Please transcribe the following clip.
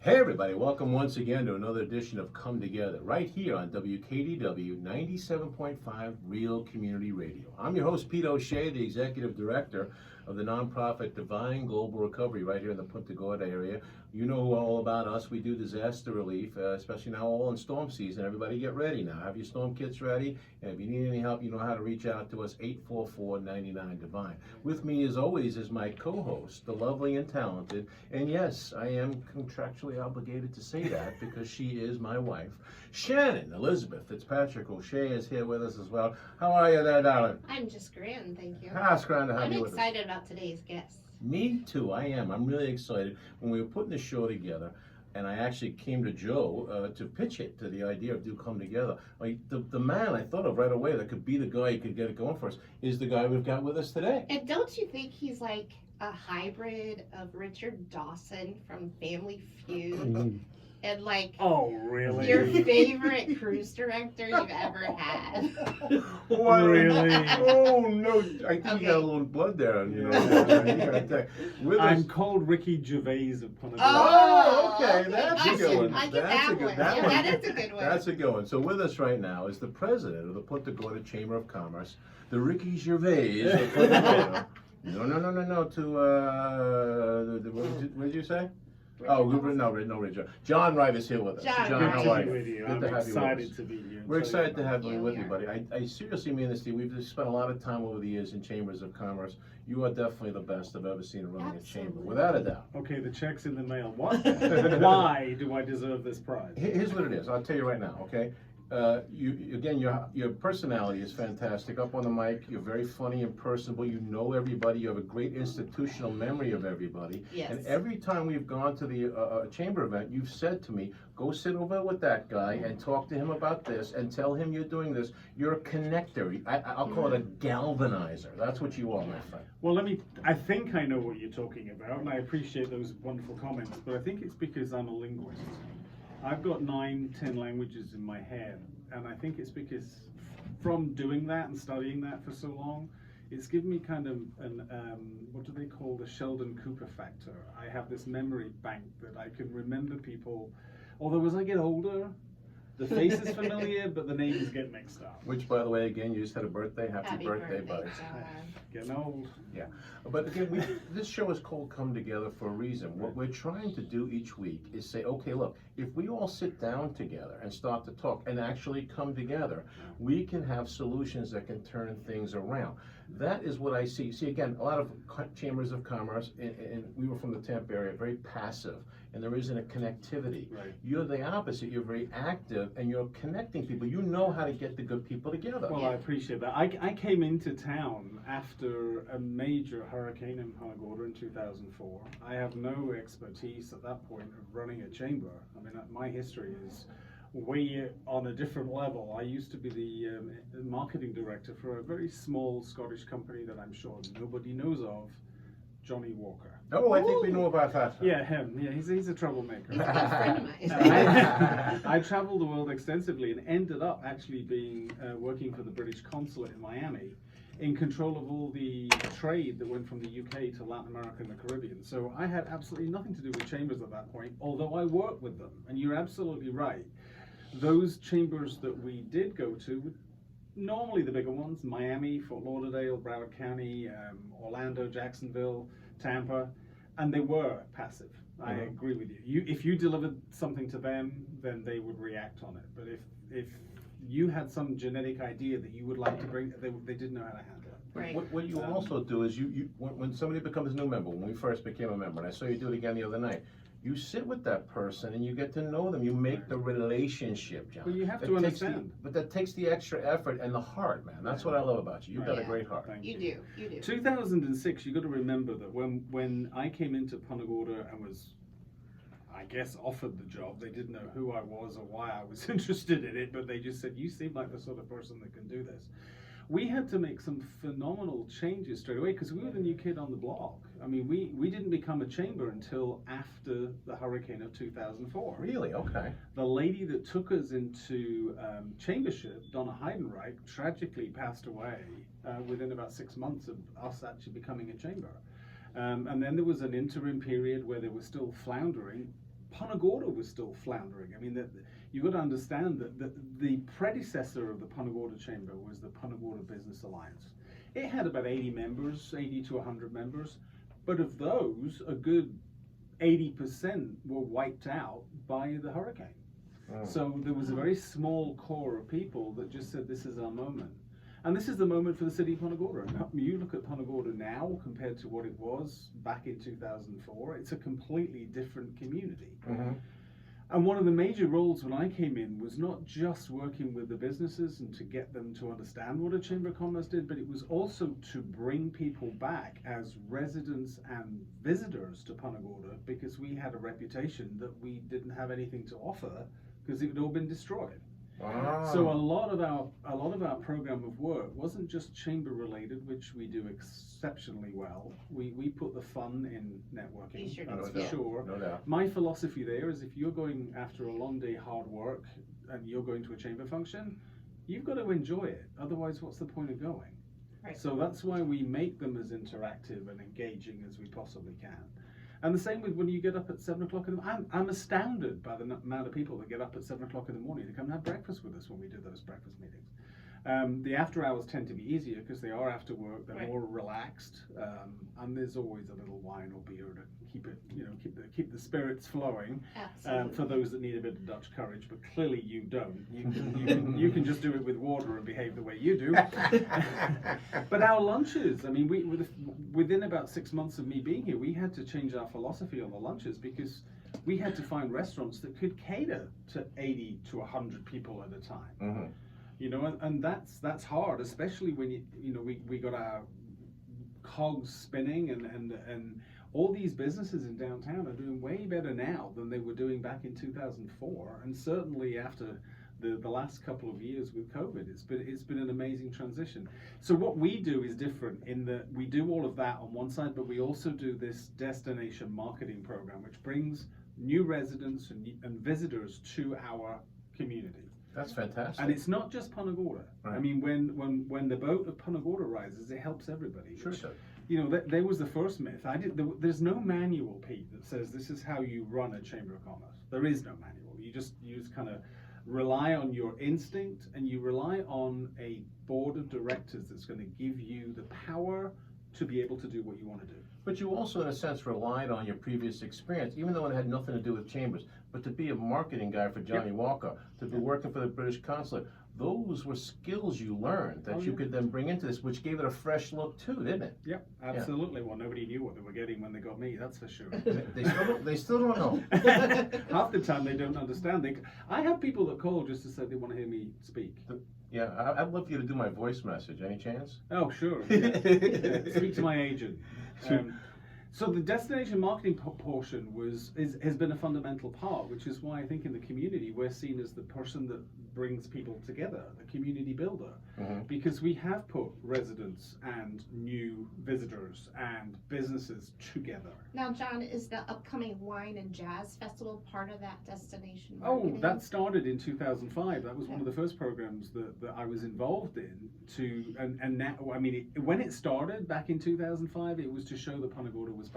Hey everybody, welcome once again to another edition of Come Together, right here on WKDW 97.5 Real Community Radio. I'm your host, Pete O'Shea, the Executive Director of the nonprofit Divine Global Recovery right here in the Punta Gorda area. You know all about us. We do disaster relief, especially now all in storm season. Everybody get ready now. Have your storm kits ready. And if you need any help, you know how to reach out to us, 844-99-DIVINE. With me, as always, is my co-host, the lovely and talented, and yes, I am contractually obligated to say that because she is my wife, Shannon Elizabeth Fitzpatrick O'Shea is here with us as well. How are you there, darling? I'm just grand, thank you. It's grand to have I'm you with us. excited about today's guest. Me too, I am. I'm really excited. When we were putting the show together, and I actually came to Joe to pitch it, to the idea of do come together. Like the man I thought of right away that could be the guy who could get it going for us is the guy we've got with us today. And don't you think he's like a hybrid of Richard Dawson from Family Feud and like Oh, really? your favorite cruise director you've ever had? What? Really? Oh no! I think you got a Okay. little blood there, you know. With I'm us. called Ricky Gervais of Punta. Oh, okay, that's a I good one. I get That's that a good one. that Yeah, one. that is a good one. That's a good one. So with us right now is the president of the Punta Gorda Chamber of Commerce, the Ricky Gervais of Punta Gorda. No. To what did you say? Oh, no, Richard. John Wright is here with us. John Good how to are be you? with you. Good I'm to have you with excited us. to be here. We're excited to have Yeah, you with we me, buddy. I seriously mean this to you. We've just spent a lot of time over the years in chambers of commerce. You are definitely the best I've ever seen running a chamber, Absolutely. without a doubt. Okay, the check's in the mail. What? Why do I deserve this prize? Here's what it is. I'll tell you right now, okay? Your personality is fantastic. Up on the mic, you're very funny and personable. You know everybody. You have a great institutional memory of everybody. Yes. And every time we've gone to the chamber event, you've said to me, "Go sit over with that guy and talk to him about this, and tell him you're doing this." You're a connector. I'll call it a galvanizer. That's what you are, my friend. Well, I think I know what you're talking about, and I appreciate those wonderful comments, but I think it's because I'm a linguist. I've got 9-10 languages in my head, and I think it's because from doing that and studying that for so long, it's given me kind of an, what do they call the Sheldon Cooper factor? I have this memory bank that I can remember people, although as I get older, the face is familiar, but the names get mixed up. Which, by the way, again, you just had a birthday. Happy birthday, buddy. John. Getting old. Yeah, but again, this show is called Come Together for a reason. What we're trying to do each week is say, okay, look, if we all sit down together and start to talk and actually come together, we can have solutions that can turn things around. That is what I see. See, again, a lot of chambers of commerce, and we were from the Tampa area, very passive, and there isn't a connectivity. Right. You're the opposite. You're very active, and you're connecting people. You know how to get the good people together. Well, I appreciate that. I came into town after a major hurricane in Punta Gorda in 2004. I have no expertise at that point of running a chamber. I mean, my history is way on a different level. I used to be the marketing director for a very small Scottish company that I'm sure nobody knows of, Johnny Walker. Oh, I think we know about that. Yeah, him. Yeah, he's a troublemaker. He's a good friend of mine. I traveled the world extensively and ended up actually being working for the British consulate in Miami, in control of all the trade that went from the UK to Latin America and the Caribbean. So I had absolutely nothing to do with chambers at that point, although I worked with them. And you're absolutely right. Those chambers that we did go to were normally the bigger ones: Miami, Fort Lauderdale, Broward County, Orlando, Jacksonville, Tampa, and they were passive. I agree with you. If you delivered something to them, then they would react on it. But if you had some genetic idea that you would like to bring, they didn't know how to handle it. Right. What you also do is when somebody becomes a new member, when we first became a member, and I saw you do it again the other night, you sit with that person and you get to know them. You make the relationship, John. Well, you have to That takes understand. but that takes the extra effort and the heart, man. That's what I love about you. You've got a Yeah. great heart. Thank You do. 2006, you got to remember that when I came into Punta Gorda and was, I guess, offered the job, they didn't know who I was or why I was interested in it, but they just said, "You seem like the sort of person that can do this." We had to make some phenomenal changes straight away because we were the new kid on the block. I mean, we didn't become a chamber until after the hurricane of 2004. Really? Okay. The lady that took us into chambership, Donna Heidenreich, tragically passed away within about 6 months of us actually becoming a chamber. And then there was an interim period where they were still floundering. Punta Gorda was still floundering. I mean, you've got to understand that the predecessor of the Punta Gorda Chamber was the Punta Gorda Business Alliance. It had about 80 members, 80 to 100 members, but of those, a good 80% were wiped out by the hurricane. So there was a very small core of people that just said, this is our moment. And this is the moment for the city of Punta Gorda. And you look at Punta Gorda now compared to what it was back in 2004, it's a completely different community. And one of the major roles when I came in was not just working with the businesses and to get them to understand what a Chamber of Commerce did, but it was also to bring people back as residents and visitors to Punta Gorda, because we had a reputation that we didn't have anything to offer because it had all been destroyed. So a lot of our program of work wasn't just chamber related, which we do exceptionally well. We put the fun in networking, that's for sure. No doubt. My philosophy there is, if you're going after a long day hard work and you're going to a chamber function, you've got to enjoy it. Otherwise, what's the point of going? Right. So that's why we make them as interactive and engaging as we possibly can. And the same with when you get up at 7 o'clock in the morning. I'm astounded by the amount of people that get up at 7 o'clock in the morning to come and have breakfast with us when we do those breakfast meetings. The after hours tend to be easier because they are after work, they're more relaxed, and there's always a little wine or beer to keep it, keep the spirits flowing. For those that need a bit of Dutch courage, but clearly you don't. You can just do it with water and behave the way you do. But our lunches, I mean, within about 6 months of me being here, we had to change our philosophy on the lunches because we had to find restaurants that could cater to 80 to 100 people at a time. And that's hard, especially when we got our cogs spinning, and all these businesses in downtown are doing way better now than they were doing back in 2004, and certainly after the last couple of years with COVID, it's been an amazing transition. So what we do is different in that we do all of that on one side, but we also do this destination marketing program, which brings new residents and visitors to our community. That's fantastic. And it's not just Punta Gorda. Right. I mean, when the boat of Punta Gorda rises, it helps everybody. Sure. There was the first myth. There's no manual, Pete, that says this is how you run a Chamber of Commerce. There is no manual. You just kind of rely on your instinct, and you rely on a board of directors that's going to give you the power to be able to do what you want to do. But you also, in a sense, relied on your previous experience, even though it had nothing to do with chambers. But to be a marketing guy for Johnny Walker, to be working for the British consulate, those were skills you learned that you could then bring into this, which gave it a fresh look too, didn't it? Yep, absolutely. Well, nobody knew what they were getting when they got me, that's for sure. They still don't know. Half the time they don't understand. I have people that call just to say they want to hear me speak. Yeah, I'd love for you to do my voice message. Any chance? Oh, sure. Yeah. Speak to my agent. So the destination marketing portion has been a fundamental part, which is why I think in the community we're seen as the person that brings people together, the community builder, because we have put residents and new visitors and businesses together. Now, John, is the upcoming Wine and Jazz Festival part of that destination marketing? Oh, that started in 2005. That was one of the first programs that I was involved in. And now, I mean, when it started back in 2005, it was to show that Punta Gorda